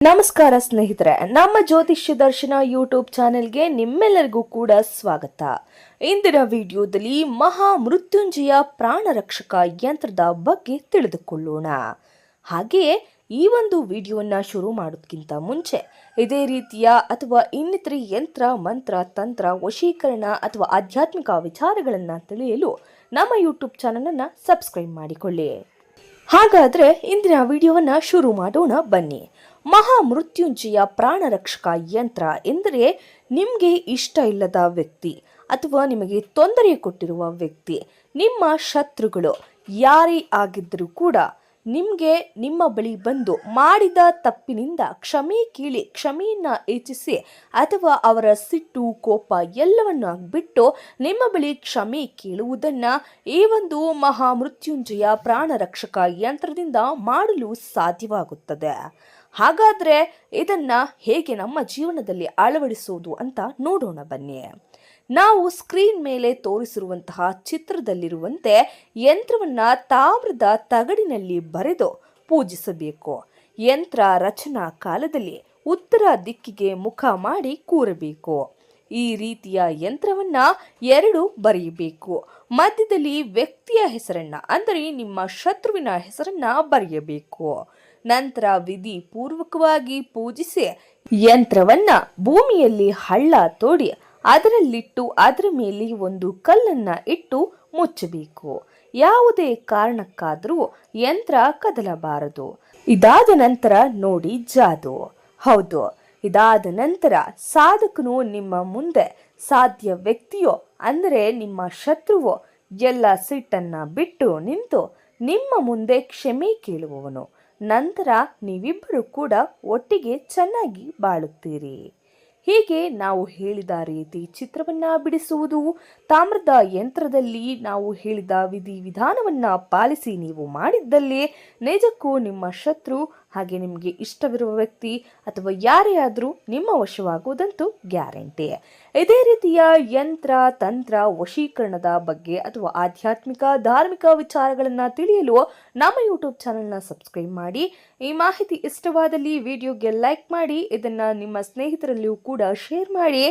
ನಮಸ್ಕಾರ ಸ್ನೇಹಿತರೆ, ನಮ್ಮ ಜ್ಯೋತಿಷ್ಯ ದರ್ಶನ ಯೂಟ್ಯೂಬ್ ಚಾನೆಲ್ಗೆ ನಿಮ್ಮೆಲ್ಲರಿಗೂ ಕೂಡ ಸ್ವಾಗತ. ಇಂದಿನ ವಿಡಿಯೋದಲ್ಲಿ ಮಹಾ ಮೃತ್ಯುಂಜಯ ಪ್ರಾಣ ರಕ್ಷಕ ಯಂತ್ರದ ಬಗ್ಗೆ ತಿಳಿದುಕೊಳ್ಳೋಣ. ಹಾಗೆಯೇ ಈ ಒಂದು ವಿಡಿಯೋನ ಶುರು ಮಾಡೋದಕ್ಕಿಂತ ಮುಂಚೆ ಇದೇ ರೀತಿಯ ಅಥವಾ ಇನ್ನಿತರೆ ಯಂತ್ರ, ಮಂತ್ರ, ತಂತ್ರ, ವಶೀಕರಣ ಅಥವಾ ಆಧ್ಯಾತ್ಮಿಕ ವಿಚಾರಗಳನ್ನು ತಿಳಿಯಲು ನಮ್ಮ ಯೂಟ್ಯೂಬ್ ಚಾನಲನ್ನು ಸಬ್ಸ್ಕ್ರೈಬ್ ಮಾಡಿಕೊಳ್ಳಿ. ಹಾಗಾದರೆ ಇಂದಿನ ವಿಡಿಯೋವನ್ನು ಶುರು ಮಾಡೋಣ ಬನ್ನಿ. ಮಹಾ ಮೃತ್ಯುಂಜಯ ಪ್ರಾಣ ರಕ್ಷಕ ಯಂತ್ರ ಎಂದರೆ ನಿಮಗೆ ಇಷ್ಟ ಇಲ್ಲದ ವ್ಯಕ್ತಿ ಅಥವಾ ನಿಮಗೆ ತೊಂದರೆ ಕೊಟ್ಟಿರುವ ವ್ಯಕ್ತಿ, ನಿಮ್ಮ ಶತ್ರುಗಳು ಯಾರೇ ಆಗಿದ್ದರೂ ಕೂಡ ನಿಮಗೆ ನಿಮ್ಮ ಬಳಿ ಬಂದು ಮಾಡಿದ ತಪ್ಪಿನಿಂದ ಕ್ಷಮೆ ಕೇಳಿ ಕ್ಷಮೆಯನ್ನು ಹೆಚ್ಚಿಸಿ ಅಥವಾ ಅವರ ಸಿಟ್ಟು ಕೋಪ ಎಲ್ಲವನ್ನು ಬಿಟ್ಟು ನಿಮ್ಮ ಬಳಿ ಕ್ಷಮೆ ಕೇಳುವುದನ್ನು ಈ ಒಂದು ಮಹಾ ಮೃತ್ಯುಂಜಯ ಪ್ರಾಣ ರಕ್ಷಕ ಯಂತ್ರದಿಂದ ಮಾಡಲು ಸಾಧ್ಯವಾಗುತ್ತದೆ. ಹಾಗಾದರೆ ಇದನ್ನು ಹೇಗೆ ನಮ್ಮ ಜೀವನದಲ್ಲಿ ಅಳವಡಿಸುವುದು ಅಂತ ನೋಡೋಣ ಬನ್ನಿ. ನಾವು ಸ್ಕ್ರೀನ್ ಮೇಲೆ ತೋರಿಸಿರುವಂತಹ ಚಿತ್ರದಲ್ಲಿರುವಂತೆ ಯಂತ್ರವನ್ನು ತಾಮ್ರದ ತಗಡಿನಲ್ಲಿ ಬರೆದು ಪೂಜಿಸಬೇಕು. ಯಂತ್ರ ರಚನಾ ಕಾಲದಲ್ಲಿ ಉತ್ತರ ದಿಕ್ಕಿಗೆ ಮುಖ ಮಾಡಿ ಕೂರಬೇಕು. ಈ ರೀತಿಯ ಯಂತ್ರವನ್ನ 2 ಬರೆಯಬೇಕು. ಮಧ್ಯದಲ್ಲಿ ವ್ಯಕ್ತಿಯ ಹೆಸರನ್ನ ಅಂದರೆ ನಿಮ್ಮ ಶತ್ರುವಿನ ಹೆಸರನ್ನ ಬರೆಯಬೇಕು. ನಂತರ ವಿಧಿ ಪೂರ್ವಕವಾಗಿ ಪೂಜಿಸಿ ಯಂತ್ರವನ್ನ ಭೂಮಿಯಲ್ಲಿ ಹಳ್ಳ ತೋಡಿ ಅದರಲ್ಲಿಟ್ಟು ಅದರ ಮೇಲೆ ಒಂದು ಕಲ್ಲನ್ನ ಇಟ್ಟು ಮುಚ್ಚಬೇಕು. ಯಾವುದೇ ಕಾರಣಕ್ಕಾದರೂ ಯಂತ್ರ ಕದಲಬಾರದು. ಇದಾದ ನಂತರ ನೋಡಿ ಜಾದು. ಹೌದು, ಇದಾದ ನಂತರ ಸಾಧಕನು ನಿಮ್ಮ ಮುಂದೆ ಸಾಧ್ಯ ವ್ಯಕ್ತಿಯೋ ಅಂದರೆ ನಿಮ್ಮ ಶತ್ರುವೋ ಎಲ್ಲ ಸಿಟ್ಟನ್ನ ಬಿಟ್ಟು ನಿಂತು ನಿಮ್ಮ ಮುಂದೆ ಕ್ಷಮೆ ಕೇಳುವವನು. ನಂತರ ನೀವಿಬ್ಬರು ಕೂಡ ಒಟ್ಟಿಗೆ ಚೆನ್ನಾಗಿ ಬಾಳುತ್ತೀರಿ. ಹೀಗೆ ನಾವು ಹೇಳಿದ ರೀತಿ ಚಿತ್ರವನ್ನು ಬಿಡಿಸುವುದು, ತಾಮ್ರದ ಯಂತ್ರದಲ್ಲಿ ನಾವು ಹೇಳಿದ ವಿಧಾನವನ್ನು ಪಾಲಿಸಿ ನೀವು ಮಾಡಿದ್ದಲ್ಲಿ ನಿಜಕ್ಕೂ ನಿಮ್ಮ ಶತ್ರು ಹಾಗೆ ನಿಮಗೆ ಇಷ್ಟವಿರುವ ವ್ಯಕ್ತಿ ಅಥವಾ ಯಾರೇ ಆದರೂ ನಿಮ್ಮ ವಶವಾಗುವುದಂತೂ ಗ್ಯಾರಂಟಿ. ಇದೇ ರೀತಿಯ ಯಂತ್ರ, ತಂತ್ರ, ವಶೀಕರಣದ ಬಗ್ಗೆ ಅಥವಾ ಆಧ್ಯಾತ್ಮಿಕ ಧಾರ್ಮಿಕ ವಿಚಾರಗಳನ್ನು ತಿಳಿಯಲು ನಮ್ಮ ಯೂಟ್ಯೂಬ್ ಚಾನಲ್ನ ಸಬ್ಸ್ಕ್ರೈಬ್ ಮಾಡಿ. ಈ ಮಾಹಿತಿ ಇಷ್ಟವಾದಲ್ಲಿ ವಿಡಿಯೋಗೆ ಲೈಕ್ ಮಾಡಿ, ಇದನ್ನು ನಿಮ್ಮ ಸ್ನೇಹಿತರಲ್ಲಿಯೂ ಕೂಡ ಶೇರ್ ಮಾಡಿ.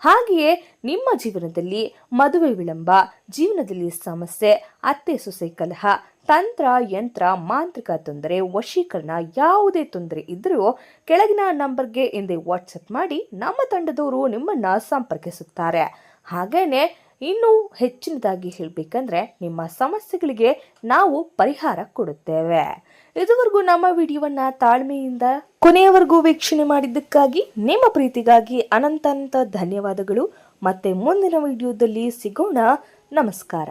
ಹಾಗೆಯೇ ನಿಮ್ಮ ಜೀವನದಲ್ಲಿ ಮದುವೆ ವಿಳಂಬ, ಜೀವನದಲ್ಲಿ ಸಮಸ್ಯೆ, ಅತ್ತೆ ಸೊಸೆ ಕಲಹ, ತಂತ್ರ, ಯಂತ್ರ, ಮಾಂತ್ರಿಕ ತೊಂದರೆ, ವಶೀಕರಣ ಯಾವುದೇ ತೊಂದರೆ ಇದ್ದರೂ ಕೆಳಗಿನ ನಂಬರ್ಗೆ ಹಿಂದೆ ವಾಟ್ಸಪ್ ಮಾಡಿ ನಮ್ಮ ತಂಡದವರು ನಿಮ್ಮನ್ನು ಸಂಪರ್ಕಿಸುತ್ತಾರೆ. ಹಾಗೇನೆ ಇನ್ನೂ ಹೆಚ್ಚಿನದಾಗಿ ಹೇಳಬೇಕಂದ್ರೆ ನಿಮ್ಮ ಸಮಸ್ಯೆಗಳಿಗೆ ನಾವು ಪರಿಹಾರ ಕೊಡುತ್ತೇವೆ. ಇದುವರೆಗೂ ನಮ್ಮ ವಿಡಿಯೋವನ್ನ ತಾಳ್ಮೆಯಿಂದ ಕೊನೆಯವರೆಗೂ ವೀಕ್ಷಣೆ ಮಾಡಿದ್ದಕ್ಕಾಗಿ ನಿಮ್ಮ ಪ್ರೀತಿಗಾಗಿ ಅನಂತ ಧನ್ಯವಾದಗಳು. ಮತ್ತೆ ಮುಂದಿನ ವಿಡಿಯೋದಲ್ಲಿ ಸಿಗೋಣ. ನಮಸ್ಕಾರ.